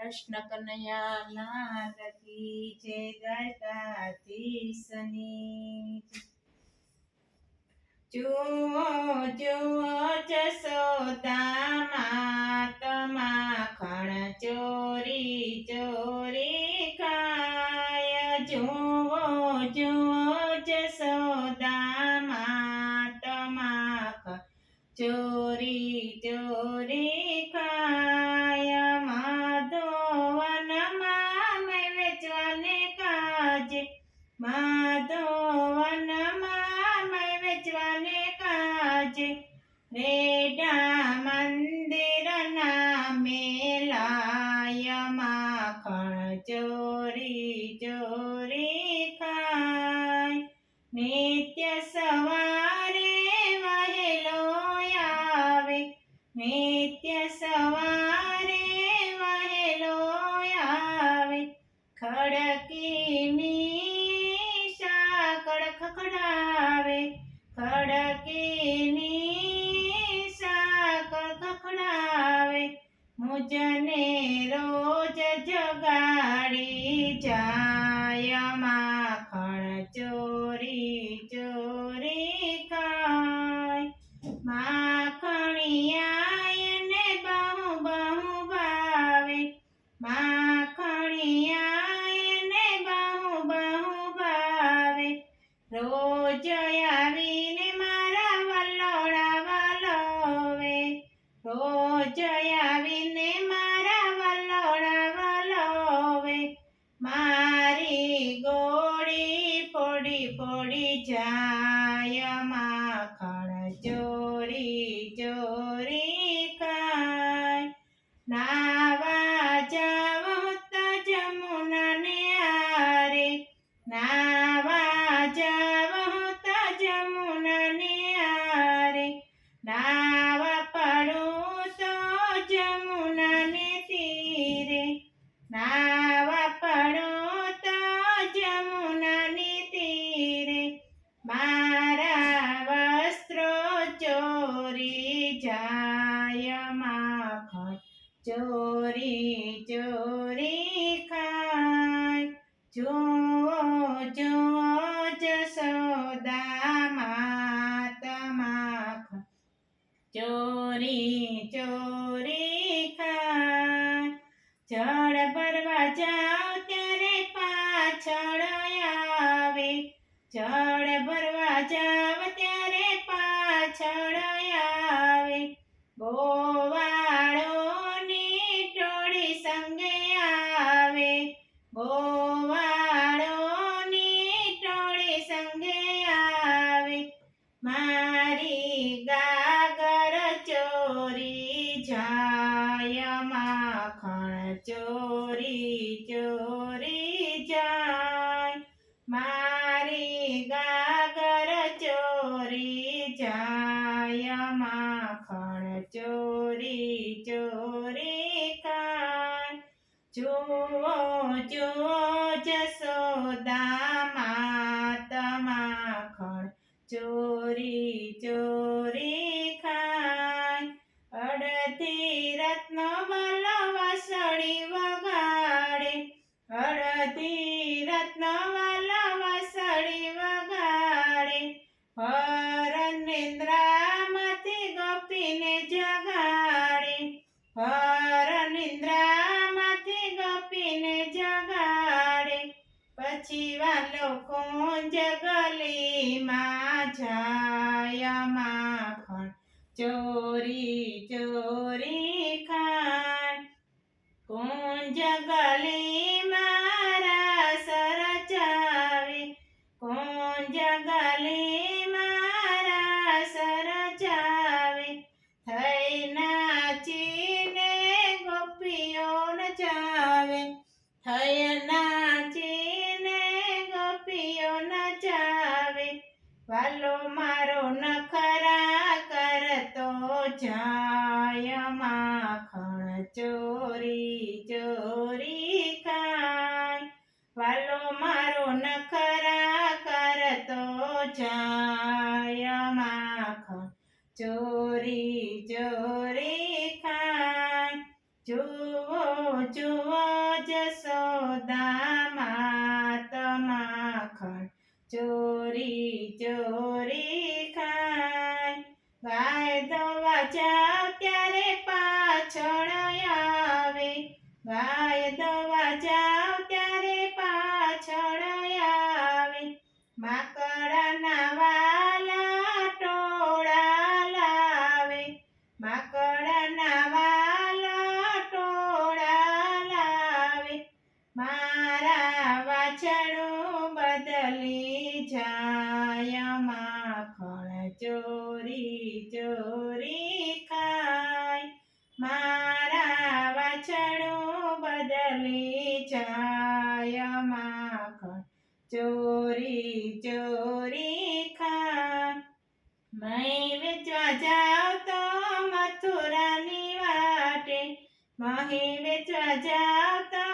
કૃષ્ણ કનૈયા લાલ કી જય દ્વારકાધીશની જુઓ જુઓ જશોદા માત માખણ ચોરી ચોરી ખાય જુઓ જુઓ જશોદા માત માખણ ચોરી ચોરી ખાય માધવનમાં મેં વેચવાને કાજે માધવનમાં મેં વેચવાને કાજે રેડા મંદિરના મેલાય માખણ ચોરી ચોરી ખાય નિત્ય સવારે વહેલો આવે નિત્ય સવારે વહેલો આવે ખડકીની સાકળ ખખડાવે ખડકીની સાકળ ખખડાવે મુજને રોજ જગાડી જાય માખણ ચોરી ચોરી ખાય માખણિયા એને બહુ બહુ ભાવે માખણિયા એને બહુ બહુ ભાવે રોજ આવીને મારા વલોડા વલોવે રોજ આવીને મારા વલોડા વલોવે મારી ગોળી ફોડી ફોડી જાય માખણ ચોરી ચોરી ખાય નાવા જાવ તો જમુનાને આરે નાવા જાવ તો જમુનાને આરે નાવા પડું તો જમુનાને તીરે નાવા પડું તો જમુનાને તીરે મારા વસ્ત્રો ચોરી જાય માખણ ચોરી ચોરી ખાય જુઓ જુઓ જશોદા માત માખણ ચોરી ચોરી ખાય જળ ભરવા જાઓ ત્યારે પાછળ આવે જળ ભરવા જાવ ત્યારે પાછળ આવે ગોવાળોની ટોળી સંગે આવે ગોવાળોની ટોળી સંગે આવે મારી ગાગર ચોરી જાય માખણ ચોરી ચોરી જાય મારી ગાગર ચોરી જાય માખણ ચોરી ચોરી ખાય જુઓ જુઓ જશોદા માત માખણ ચોરી ચોરી ખાય અડધી રત્નો વસળી વગાડે અડધી રત્નો વસળી વગાડે હરનિંદ્રામાંથી ગોપીને જગાડે હરનિંદ્રામાંથી ગોપીને જગાડે પછી વાલો કુંજ ગલીમાં જાય માખણ ચોરી ચોરી ખાય કુંજ ગલીમાં રાસ રચાવે કુંજ ગલીમાં રાસ રચાવે થઈ નાચીને ગોપીઓ નચાવે થઈ નાચીને ગોપીઓ નચાવે વાલો મારો નખરા કરતો જાય માખણ ચોરી ચોરી ખાય વાલો મારો નખરા કરતો જાય માખણ ચોરી ચોરી ખાય જુઓ જુઓ જશોદામાં માખણ ચોરી ચોરી ખાય. ગાય દોવા જાવ ત્યારે પાછળ આવે, ગાય દોવા જાવ ત્યારે પાછળ આવે. માકડના વાલા ટોળા લાવે, માકડના વાલા ટોળા લાવે. મારા વાછડું બદલી જાય, માખણ ચોરી ચોરી ખાય. મારા વાછડું બદલી જાય, માખણ ચોરી ચોરી ખાય. મહી વેચવા જાવ તો મથુરાની વાટે, મહી વેચવા જાવ તો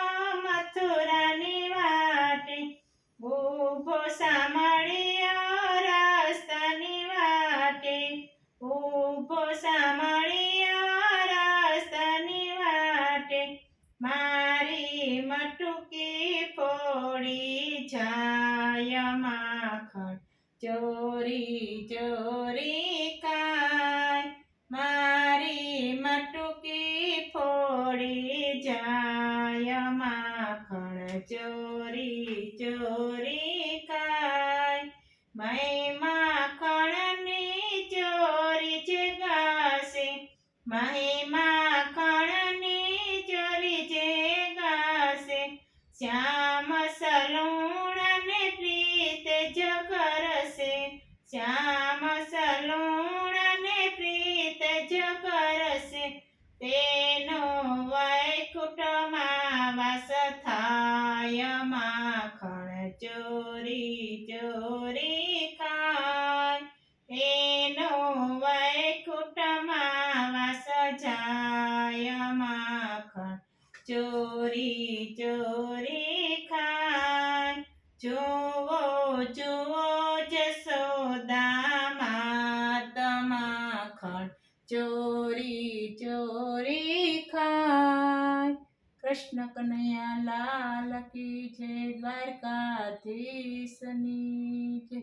મથુરાની વાટે. ઊભો સાંભળ્યો રસ્તાની વાટે, ઊભો સાંભળ્યો રસ્તાની વાટે. મારી મટુકી ફોડી જાય, માખણ ચોરી ચોરી ખાય. મારી મટુકી ફોડી જાય, માખણ ચોરી ચોરી ખાય. મહી માખણની ચોરી છે ગાશે, મહી માખણની ચોરી છે ગાશે. શ્યામ સલૂણને પ્રીત જો કરશે, શ્યામ સલૂણને પ્રીત જો કરશે. તેનો વૈકુંઠમાં વાસ થાય, માખણ ચોરી ચોરી ખાય. એનો વૈકુંઠમાં વાસ જાય, માખણ ચોરી ચોરી ખાય. જુઓ જુઓ જશોદામાં માખણ ચોરી ચોરી ખાય. કૃષ્ણ કનૈયા લાલ કી જય, દ્વારકાધીશની જય.